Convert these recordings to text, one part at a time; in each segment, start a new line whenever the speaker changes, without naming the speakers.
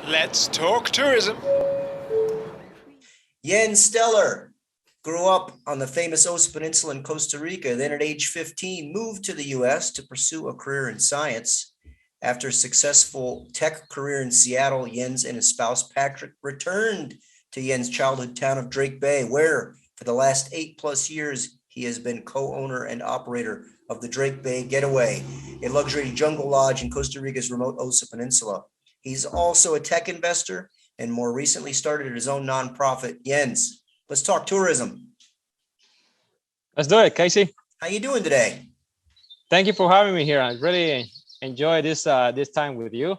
Let's talk tourism.
Yens Steller grew up on the famous Osa Peninsula in Costa Rica, then at age 15 moved to the US to pursue a career in science. After a successful tech career in Seattle, Yens and his spouse Patrick returned to Yens' childhood town of Drake Bay, where for the last 8+ years, he has been co-owner and operator of the Drake Bay Getaway, a luxury jungle lodge in Costa Rica's remote Osa Peninsula. He's also a tech investor and more recently started his own nonprofit, Yens. Let's talk tourism.
Let's do it, Casey.
How you doing today?
Thank you for having me here. I really enjoy this time with you.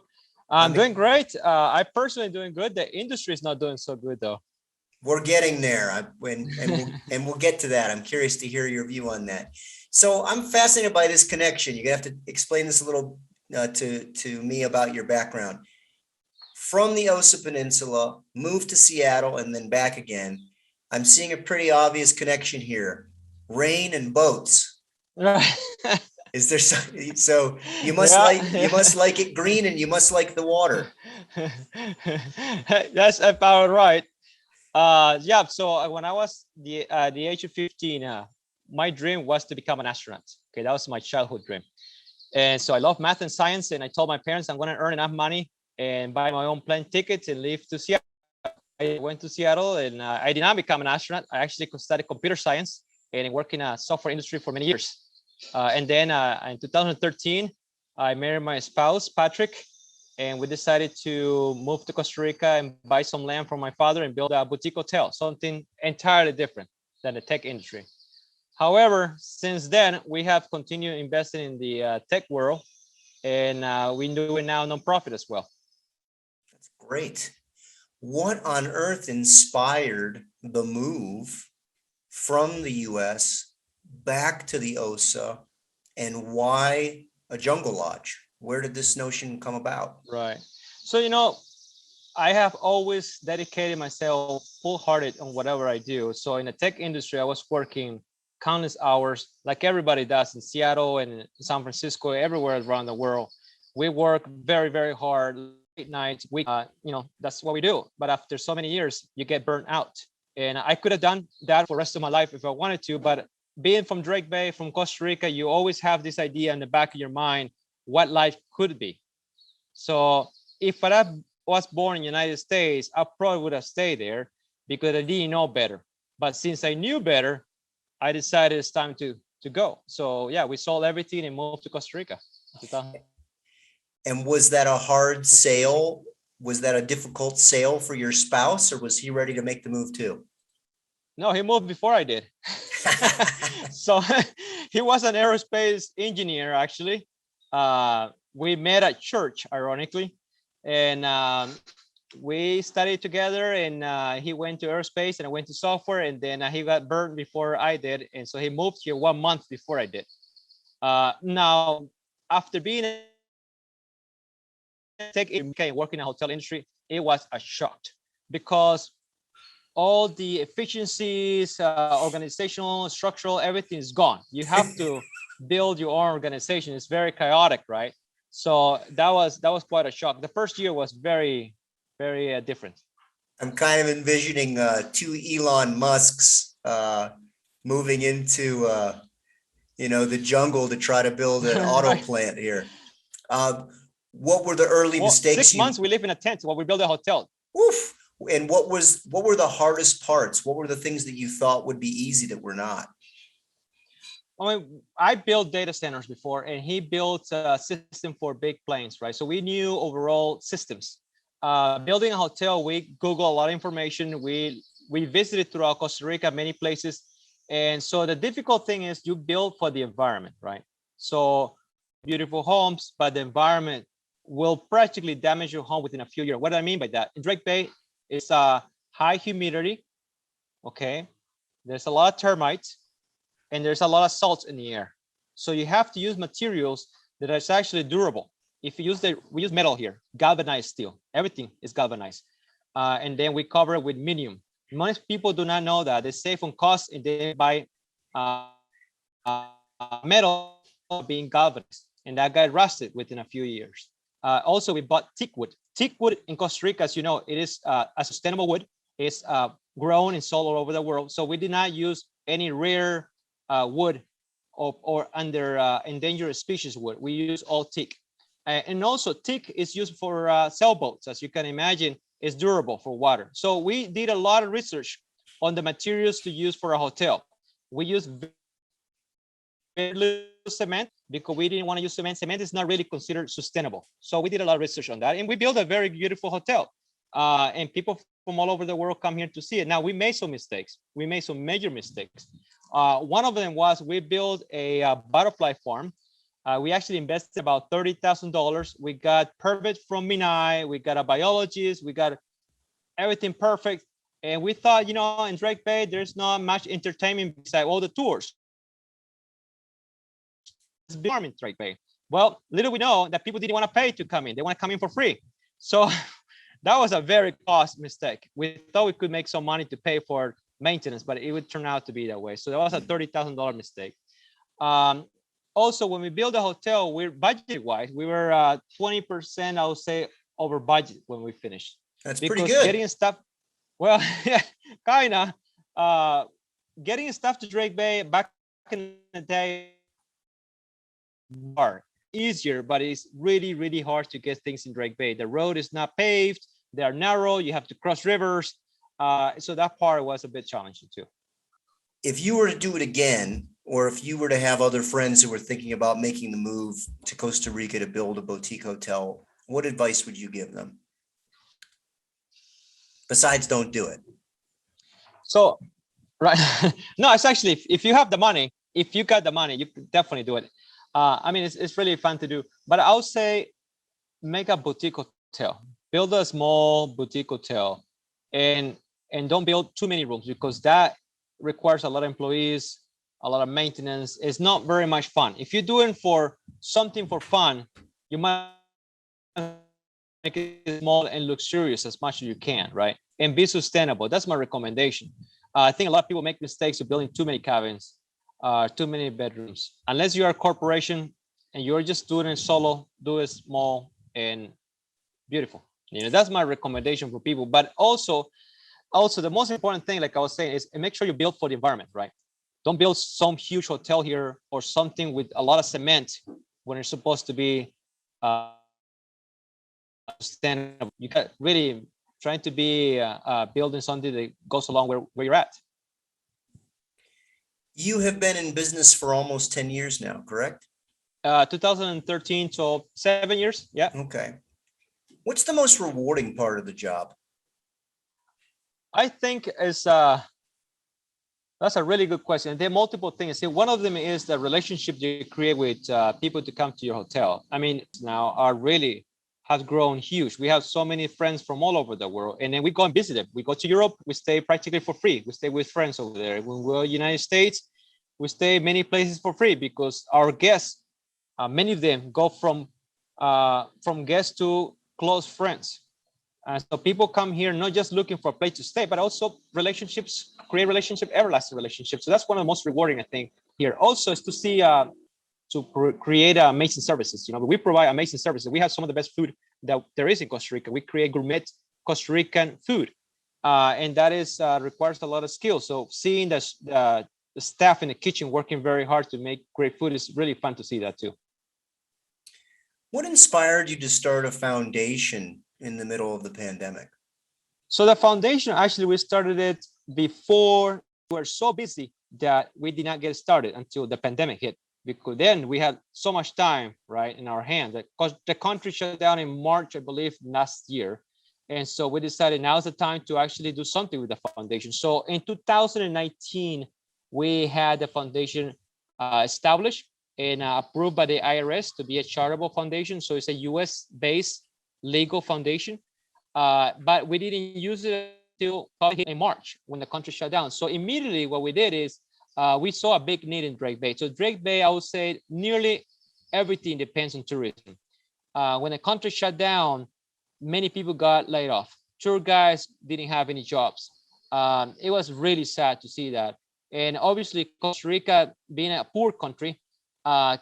I'm doing great. I personally doing good. The industry is not doing so good though.
We're getting there, and we'll get to that. I'm curious to hear your view on that. So I'm fascinated by this connection. You're gonna have to explain this a little to me about your background. From the Osa Peninsula, moved to Seattle, and then back again. I'm seeing a pretty obvious connection here: rain and boats.
Right.
Is there so you must like it green, and you must like the water.
That's about right. Yeah. So when I was the age of 15, my dream was to become an astronaut. Okay, that was my childhood dream, and so I love math and science. And I told my parents I'm going to earn enough money and buy my own plane tickets and leave to Seattle. I went to Seattle, and I did not become an astronaut. I actually studied computer science and worked in a software industry for many years. And then in 2013, I married my spouse, Patrick, and we decided to move to Costa Rica and buy some land from my father and build a boutique hotel, something entirely different than the tech industry. However, since then, we have continued investing in the tech world, and we do it now nonprofit as well.
That's great. What on earth inspired the move from the US back to the Osa, and why a jungle lodge? Where did this notion come about?
Right. So, I have always dedicated myself full-hearted on whatever I do. So in the tech industry, I was working countless hours like everybody does in Seattle and in San Francisco, everywhere around the world. We work very, very hard, late nights, that's what we do. But after so many years, you get burnt out. And I could have done that for the rest of my life if I wanted to, but being from Drake Bay, from Costa Rica, you always have this idea in the back of your mind, what life could be. So if I was born in the United States, I probably would have stayed there because I didn't know better. But since I knew better, I decided it's time to go. So yeah, we sold everything and moved to Costa Rica.
And was that a hard sale? Was that a difficult sale for your spouse, or was he ready to make the move too?
No, he moved before I did. So he was an aerospace engineer, actually. We met at church, ironically, and we studied together, and he went to aerospace and I went to software, and then he got burned before I did. And so he moved here 1 month before I did. Now, after being working in a hotel industry, it was a shock because all the efficiencies, organizational, structural, everything is gone. You have to build your own organization. It's very chaotic, right? So that was quite a shock. The first year was very, very different.
I'm kind of envisioning two Elon Musks moving into the jungle to try to build an auto plant here. What were the early mistakes?
6 months we live in a tent while we build a hotel.
Oof. And what were the hardest parts? What were the things that you thought would be easy that were not?
I mean, I built data centers before, and he built a system for big planes, right? So we knew overall systems. Building a hotel, we Google a lot of information. We visited throughout Costa Rica, many places. And so the difficult thing is you build for the environment, right? So beautiful homes, but the environment will practically damage your home within a few years. What do I mean by that? In Drake Bay, it's a high humidity, okay? There's a lot of termites, and there's a lot of salts in the air. So you have to use materials that are actually durable. If you use we use metal here, galvanized steel. Everything is galvanized. And then we cover it with medium. Most people do not know that. They save on cost and they buy metal being galvanized. And that got rusted within a few years. Also, we bought teak wood. teak wood in Costa Rica, as you know, it is a sustainable wood. It's grown and sold all over the world. So we did not use any rare wood or under endangered species wood. We use all teak. And also teak is used for sailboats. As you can imagine, it's durable for water. So we did a lot of research on the materials to use for a hotel. We used very little cement because we didn't want to use cement. Cement is not really considered sustainable. So we did a lot of research on that, and we built a very beautiful hotel. And people from all over the world come here to see it. Now, we made some mistakes. We made some major mistakes. One of them was we built a butterfly farm. We actually invested about $30,000. We got permit from Minai. We got a biologist. We got everything perfect. And we thought, in Drake Bay, there's not much entertainment besides all the tours. It's big farm in Drake Bay. Well, little we know that people didn't want to pay to come in. They want to come in for free. So that was a very cost mistake. We thought we could make some money to pay for maintenance, but it would turn out to be that way. So that was a $30,000 mistake. Also, when we built a hotel, we're budget-wise, we were 20%, I would say, over budget when we finished.
That's
because
pretty good.
Getting stuff, well, yeah, kind of. Getting stuff to Drake Bay back in the day, hard, easier, but it's really, really hard to get things in Drake Bay. The road is not paved. They are narrow. You have to cross rivers. So that part was a bit challenging too.
If you were to do it again, or if you were to have other friends who were thinking about making the move to Costa Rica to build a boutique hotel, what advice would you give them? Besides, don't do it.
So, right. No, it's actually, if you have the money, if you got the money, you could definitely do it. I mean, it's really fun to do, but I would say make a boutique hotel, build a small boutique hotel, and don't build too many rooms because that requires a lot of employees, a lot of maintenance. It's not very much fun. If you're doing something for fun, you might make it small and luxurious as much as you can, right? And be sustainable. That's my recommendation. I think a lot of people make mistakes of building too many cabins, too many bedrooms. Unless you are a corporation and you're just doing it solo, do it small and beautiful. That's my recommendation for people. But also the most important thing, like I was saying, is make sure you build for the environment, right? Don't build some huge hotel here or something with a lot of cement when it's supposed to be sustainable. You got really trying to be building something that goes along where you're at.
You have been in business for almost 10 years now, correct?
2013, so 7 years. Yeah.
Okay. What's the most rewarding part of the job?
I think that's a really good question. There are multiple things. See, one of them is the relationship you create with people to come to your hotel. I mean, now has grown huge. We have so many friends from all over the world, and then we go and visit them. We go to Europe, we stay practically for free. We stay with friends over there. When we're in the United States, we stay many places for free because our guests, many of them go from guests to close friends. So people come here not just looking for a place to stay, but also create everlasting relationships. So that's one of the most rewarding, I think, here. Also is to see, create amazing services. We provide amazing services. We have some of the best food that there is in Costa Rica. We create gourmet Costa Rican food, and that requires a lot of skill. So seeing the staff in the kitchen working very hard to make great food is really fun to see that too.
What inspired you to start a foundation in the middle of the pandemic?
So the foundation, actually, we started it before. We were so busy that we did not get started until the pandemic hit, because then we had so much time, right, in our hands. Because the country shut down in March, I believe, last year. And so we decided now's the time to actually do something with the foundation. So in 2019, we had the foundation established and approved by the IRS to be a charitable foundation. So it's a US-based legal foundation, but we didn't use it until in March when the country shut down. So immediately what we did is we saw a big need in Drake Bay. So Drake Bay, I would say nearly everything depends on tourism. When the country shut down, many people got laid off. Tour guides didn't have any jobs. It was really sad to see that. And obviously Costa Rica, being a poor country,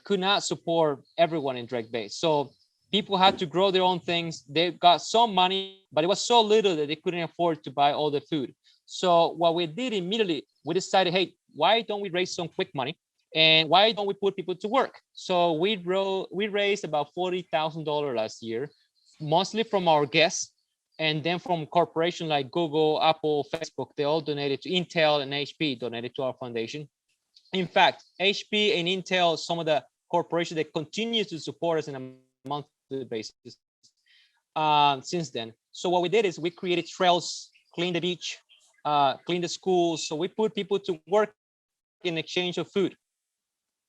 could not support everyone in Drake Bay. So People had to grow their own things. They got some money, but it was so little that they couldn't afford to buy all the food. So what we did immediately, we decided, hey, why don't we raise some quick money? And why don't we put people to work? So we raised about $40,000 last year, mostly from our guests, and then from corporations like Google, Apple, Facebook. They all donated to Intel, and HP donated to our foundation. In fact, HP and Intel, some of the corporations that continue to support us in a monthly basis since then. So what we did is we created trails, clean the beach, clean the schools. So we put people to work in exchange of food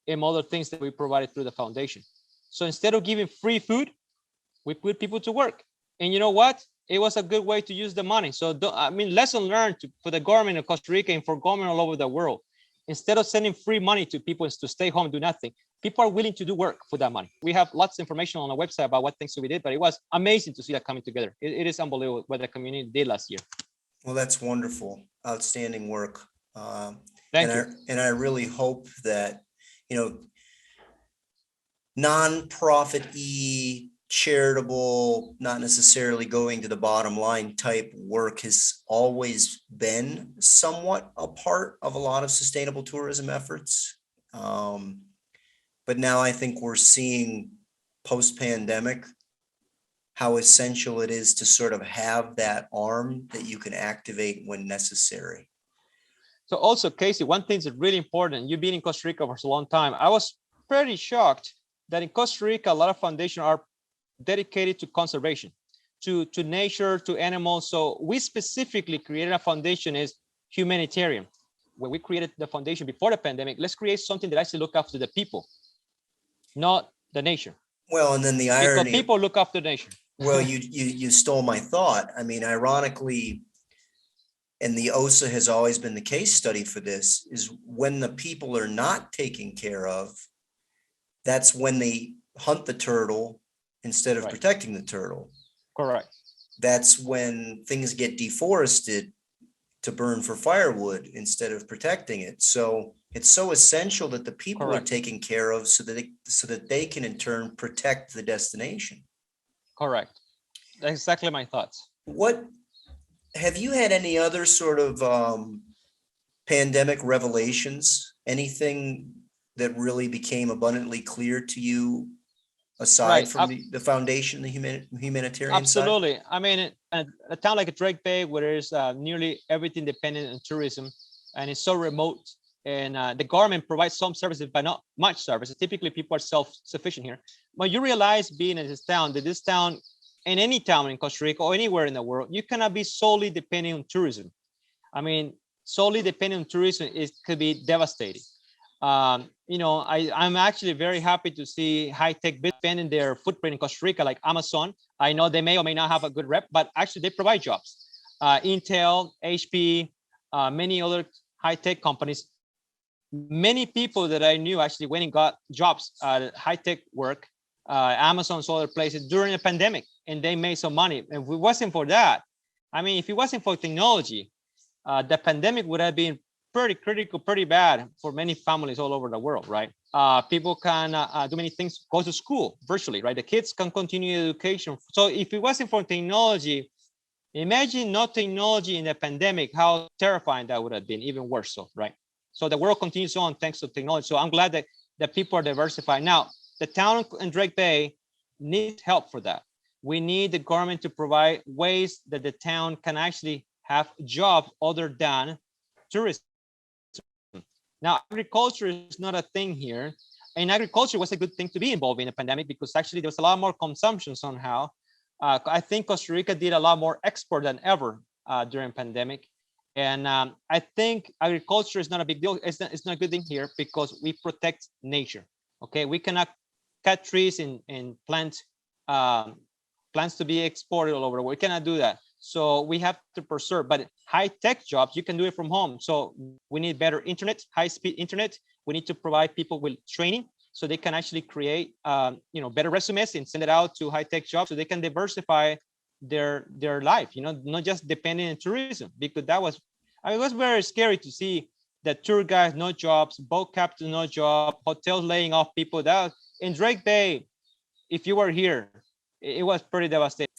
and other things that we provided through the foundation. So instead of giving free food, we put people to work. And you know what? It was a good way to use the money. So I mean, lesson learned for the government of Costa Rica and for government all over the world. Instead of sending free money to people to stay home and do nothing, people are willing to do work for that money. We have lots of information on our website about what things we did, but it was amazing to see that coming together. It is unbelievable what the community did last year.
Well, that's wonderful. Outstanding work.
Thank you.
And I really hope that, you know, nonprofit-y, charitable, not necessarily going to the bottom line type work has always been somewhat a part of a lot of sustainable tourism efforts. But now I think we're seeing post-pandemic how essential it is to sort of have that arm that you can activate when necessary.
So also, Casey, one thing that's really important, you've been in Costa Rica for a long time. I was pretty shocked that in Costa Rica, a lot of foundations are dedicated to conservation, to nature, to animals. So we specifically created a foundation is humanitarian. When we created the foundation before the pandemic, let's create something that actually look after the people, not the nature.
Well, and then the irony,
because people look after the nature.
Well, you stole my thought. I mean, ironically, and the OSA has always been the case study for this, is when the people are not taken care of, that's when they hunt the turtle instead of
Right.
protecting the turtle.
Correct.
That's when things get deforested to burn for firewood instead of protecting it. So it's so essential that the people
Correct.
are taken care of so that they can in turn protect the destination.
Correct. That's exactly my thoughts.
What have you had any other sort of pandemic revelations? Anything that really became abundantly clear to you aside
Right.
from the foundation, the humanitarian side?
Absolutely. I mean, a town like Drake Bay, where there's nearly everything dependent on tourism, and it's so remote, and the government provides some services, but not much services. Typically, people are self-sufficient here. But you realize being in this town, that this town, in any town in Costa Rica or anywhere in the world, you cannot be solely depending on tourism. I mean, solely depending on tourism could be devastating. You know, I'm actually very happy to see high-tech expanding their footprint in Costa Rica, like Amazon. I know they may or may not have a good rep, but actually they provide jobs. Intel, HP, many other high-tech companies. Many people that I knew actually went and got jobs at high-tech work, Amazon, so other places during the pandemic, and they made some money. And if it wasn't for that, I mean, if it wasn't for technology, the pandemic would have been pretty critical, pretty bad for many families all over the world, right? People can do many things, go to school virtually, right? The kids can continue education. So if it wasn't for technology, imagine no technology in the pandemic, how terrifying that would have been, even worse so, right? So the world continues on thanks to technology. So I'm glad that people are diversified. Now, the town in Drake Bay needs help for that. We need the government to provide ways that the town can actually have jobs other than tourism. Now, agriculture is not a thing here. And agriculture was a good thing to be involved in a pandemic because actually there was a lot more consumption somehow. I think Costa Rica did a lot more export than ever during pandemic. And I think agriculture is not a big deal. It's not a good thing here because we protect nature. Okay, we cannot cut trees and plant plants to be exported all over the world. We cannot do that. So we have to preserve, but high-tech jobs, you can do it from home. So we need better internet, high-speed internet. We need to provide people with training so they can actually create, better resumes and send it out to high-tech jobs so they can diversify their life, not just depending on tourism, because it was very scary to see that tour guides, no jobs, boat captains, no job, hotels laying off people. That in Drake Bay, if you were here, it was pretty devastating.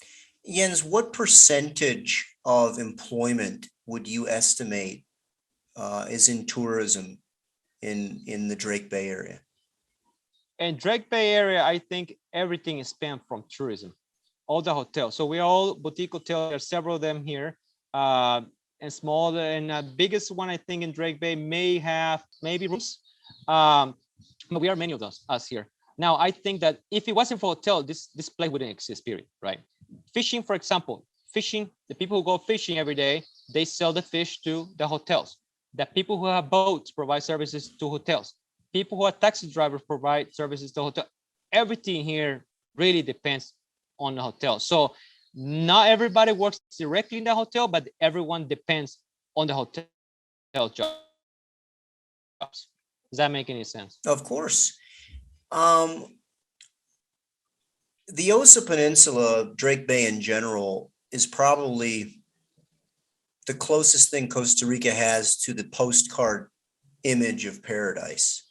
Jens, what percentage of employment would you estimate is in tourism in the Drake Bay area?
In Drake Bay area, I think everything is spent from tourism, all the hotels. So we are all boutique hotels. There are several of them here, and small. And biggest one I think in Drake Bay may have maybe rooms, but we are many of those us here. Now I think that if it wasn't for hotel, this place wouldn't exist. Period. Right? Fishing, for example, fishing. The people who go fishing every day, they sell the fish to the hotels. The people who have boats provide services to hotels. People who are taxi drivers provide services to hotel. Everything here really depends on the hotel. So not everybody works directly in the hotel, but everyone depends on the hotel jobs. Does that make any sense?
Of course. The Osa Peninsula, Drake Bay in general, is probably the closest thing Costa Rica has to the postcard image of paradise.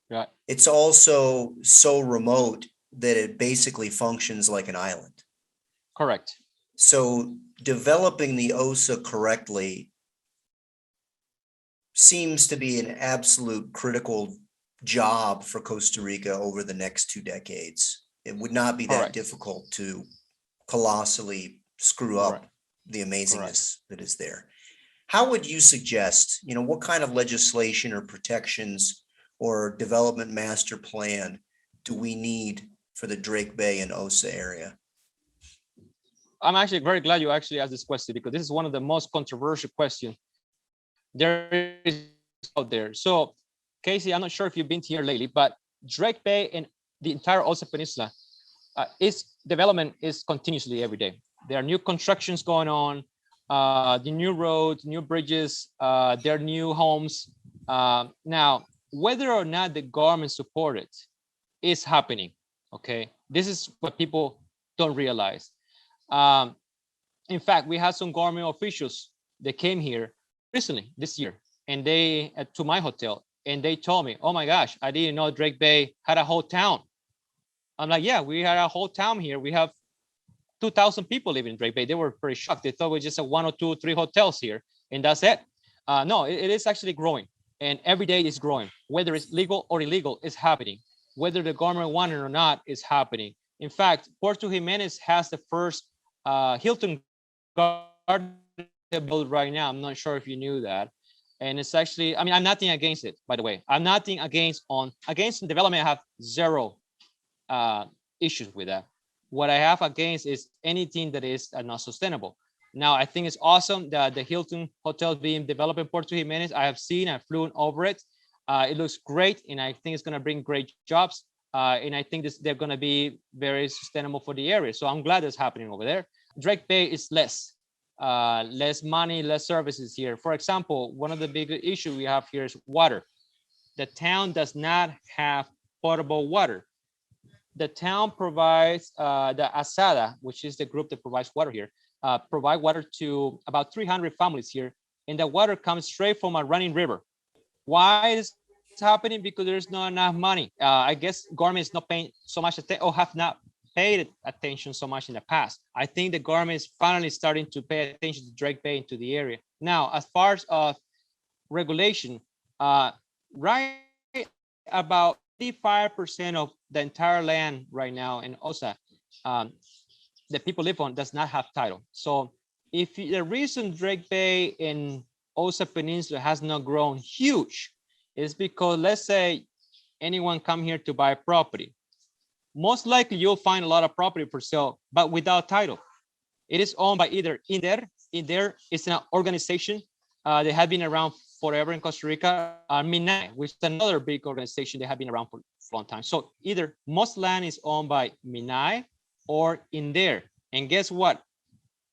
Right.
It's also so remote that it basically functions like an island.
Correct.
So developing the Osa correctly seems to be an absolute critical job for Costa Rica over the next 2 decades. It would not be that
Correct.
difficult to colossally screw up
Correct.
the amazingness
Correct.
that is there. How would you suggest, what kind of legislation or protections or development master plan do we need for the Drake Bay and Osa area?
I'm actually very glad you actually asked this question, because this is one of the most controversial questions there is out there. So, Casey, I'm not sure if you've been here lately, but Drake Bay and the entire Osa Peninsula, its development is continuously every day. There are new constructions going on, the new roads, new bridges, there are new homes. Now, whether or not the government support it is happening. Okay, this is what people don't realize. In fact, we had some government officials that came here recently this year, and they to my hotel, and they told me, "Oh my gosh, I didn't know Drake Bay had a whole town." I'm like, "Yeah, we had a whole town here. We have 2,000 people living in Drake Bay." They were pretty shocked. They thought it was just a 1 or 2 or 3 hotels here, and that's it. No, it is actually growing, and every day it's growing. Whether it's legal or illegal, it's happening. Whether the government wants it or not, it's happening. In fact, Puerto Jimenez has the first Hilton garden built right now. I'm not sure if you knew that. And it's actually, I mean, I'm nothing against it, by the way. I'm nothing against development. I have zero issues with that. What I have against is anything that is not sustainable. Now, I think it's awesome that the Hilton hotel is being developed in Puerto Jimenez. I have seen, I've flown over it. It looks great, and I think it's going to bring great jobs. And I think they're going to be very sustainable for the area. So I'm glad that's happening over there. Drake Bay is less money, less services here. For example, one of the big issues we have here is water. The town does not have potable water. The town provides the Asada, which is the group that provides water here, provide water to about 300 families here, and the water comes straight from a running river. Why is it happening? Because there's not enough money. I guess government is not paying so much attention, or have not paid attention so much in the past. I think the government is finally starting to pay attention to Drake Bay into the area. Now, as far as regulation, right about 85% of the entire land right now in Osa that people live on does not have title. So if the reason Drake Bay and Osa Peninsula has not grown huge is because, let's say, anyone come here to buy property. Most likely you'll find a lot of property for sale, but without title. It is owned by either INDER is an organization they have been around forever in Costa Rica, MINAI, which is another big organization that have been around for a long time. So either most land is owned by MINAI or INDER. And guess what?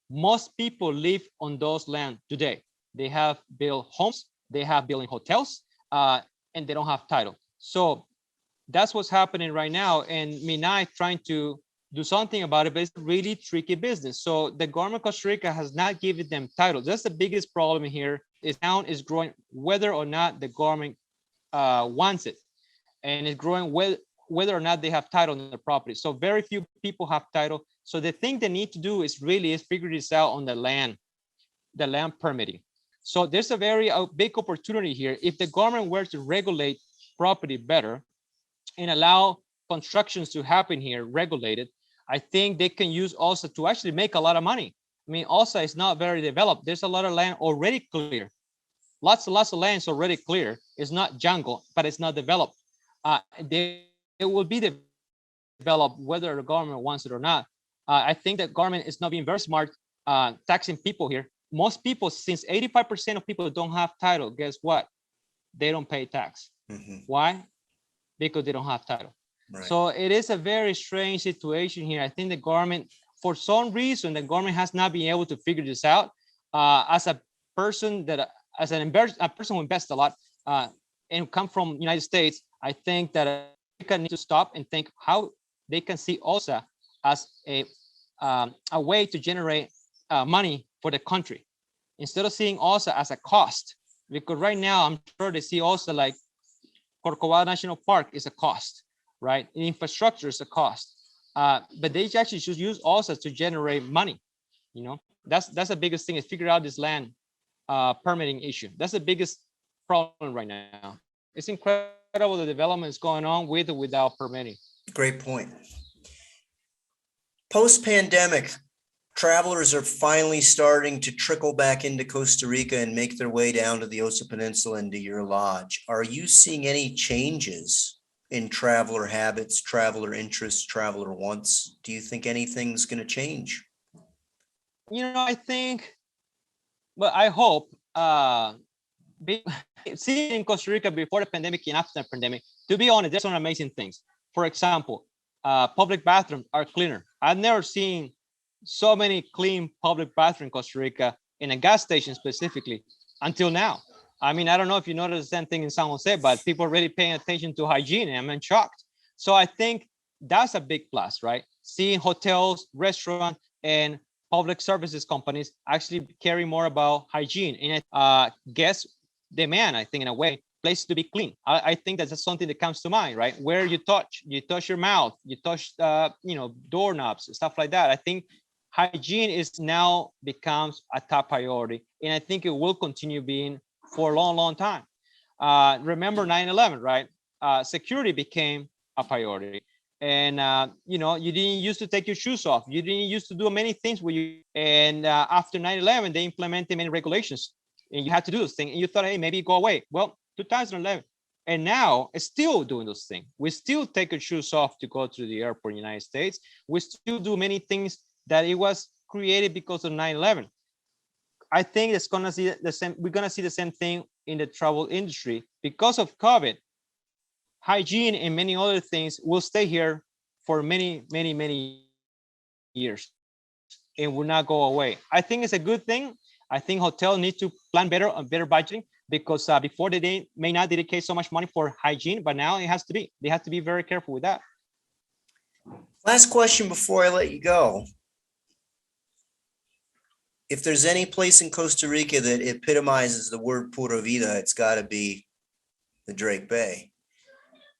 Most people live on those land today. They have built homes, they have building hotels, and they don't have title. So that's what's happening right now. And MINAI trying to do something about it, but it's a really tricky business. So the government of Costa Rica has not given them titles. That's the biggest problem here. Is town is growing whether or not the government wants it, and it's growing whether or not they have title on the property. So very few people have title. So the thing they need to do is figure this out on the land permitting. So there's a very big opportunity here. If the government were to regulate property better and allow constructions to happen here regulated, I think they can use OSA to actually make a lot of money. I mean, OSA is not very developed. There's a lot of land already clear. Lots and lots of land is already clear. It's not jungle, but it's not developed. It will be developed whether the government wants it or not. I think that government is not being very smart taxing people here. Most people, since 85% of people don't have title, guess what? They don't pay tax. Why? Because they don't have title.
Right.
So it is a very strange situation here. I think the government, for some reason, the government has not been able to figure this out. As a person a person who invests a lot and come from United States, I think that America needs to stop and think how they can see OSA as a way to generate money for the country, instead of seeing OSA as a cost. Because right now, I'm sure they see OSA like Corcovado National Park is a cost, right? Infrastructure is a cost. But they actually should use OSA to generate money. You know, that's the biggest thing, is figure out this land permitting issue. That's the biggest problem right now. It's incredible the development is going on with or without permitting.
Great point. Post-pandemic, travelers are finally starting to trickle back into Costa Rica and make their way down to the Osa Peninsula and to your lodge. Are you seeing any changes in traveler habits, traveler interests, traveler wants? Do you think anything's going to change?
You know, I think, but I hope, seeing in Costa Rica before the pandemic and after the pandemic, to be honest, there's some amazing things. For example, public bathrooms are cleaner. I've never seen so many clean public bathrooms in Costa Rica, in a gas station specifically, until now. I mean, I don't know if you noticed the same thing in San Jose, but people are really paying attention to hygiene, and I'm shocked. So I think that's a big plus, right? Seeing hotels, restaurants, and public services companies actually caring more about hygiene and guest demand, I think, in a way, places to be clean. I think that's something that comes to mind, right? Where you touch your mouth, you touch, doorknobs, stuff like that. I think hygiene is now becomes a top priority, and I think it will continue being for a long, long time. Remember 9/11, right? Security became a priority, and you didn't used to take your shoes off. You didn't used to do many things with you. And after 9/11, they implemented many regulations, and you had to do those things. And you thought, hey, maybe go away. Well, 2011, and now it's still doing those things. We still take our shoes off to go to the airport in the United States. We still do many things that it was created because of 9/11. I think it's gonna see the same. We're gonna see the same thing in the travel industry because of COVID. Hygiene and many other things will stay here for many, many, many years and will not go away. I think it's a good thing. I think hotels need to plan better on better budgeting, because before they may not dedicate so much money for hygiene, but now it has to be. They have to be very careful with that.
Last question before I let you go. If there's any place in Costa Rica that epitomizes the word Pura Vida, it's got to be the Drake Bay.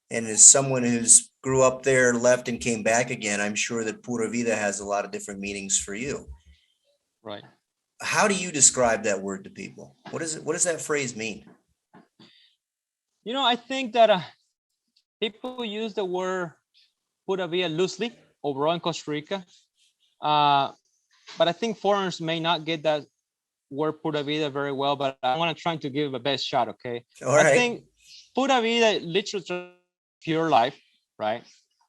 And as someone who's grew up there, left, and came back again, I'm sure that Pura Vida has a lot of different meanings for you.
Right.
How do you describe that word to people? What does that phrase mean?
I think that people use the word Pura Vida loosely overall in Costa Rica. But I think foreigners may not get that word Pura Vida very well, but I want to try to give it a best shot, okay?
All right.
I think Pura Vida literally pure life, right?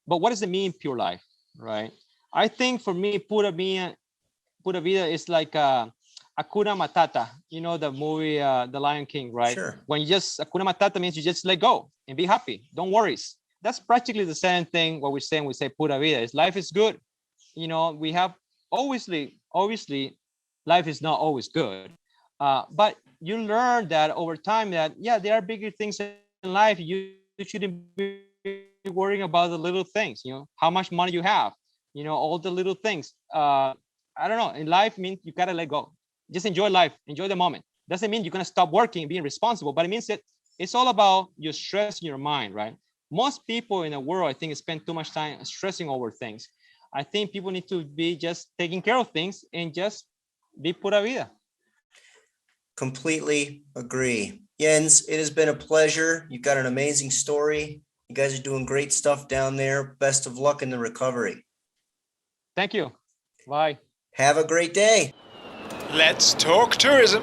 But what does it mean, pure life, right? I think for me, Pura Vida is like Hakuna Matata, the movie The Lion King, right?
Sure.
When you just, Hakuna Matata means you just let go and be happy, don't worries. That's practically the same thing what we're saying, we say Pura Vida, is life is good. We have, obviously, life is not always good. But you learn that over time that, yeah, there are bigger things in life. You shouldn't be worrying about the little things, how much money you have, all the little things. I don't know. In life means you got to let go. Just enjoy life, enjoy the moment. Doesn't mean you're going to stop working and being responsible, but it means that it's all about your stress in your mind, right? most people in the world, I think, spend too much time stressing over things. I think people need to be just taking care of things and just be pura vida.
Completely agree. Jens, it has been a pleasure. You've got an amazing story. You guys are doing great stuff down there. Best of luck in the recovery.
Thank you. Bye.
Have a great day.
Let's talk tourism.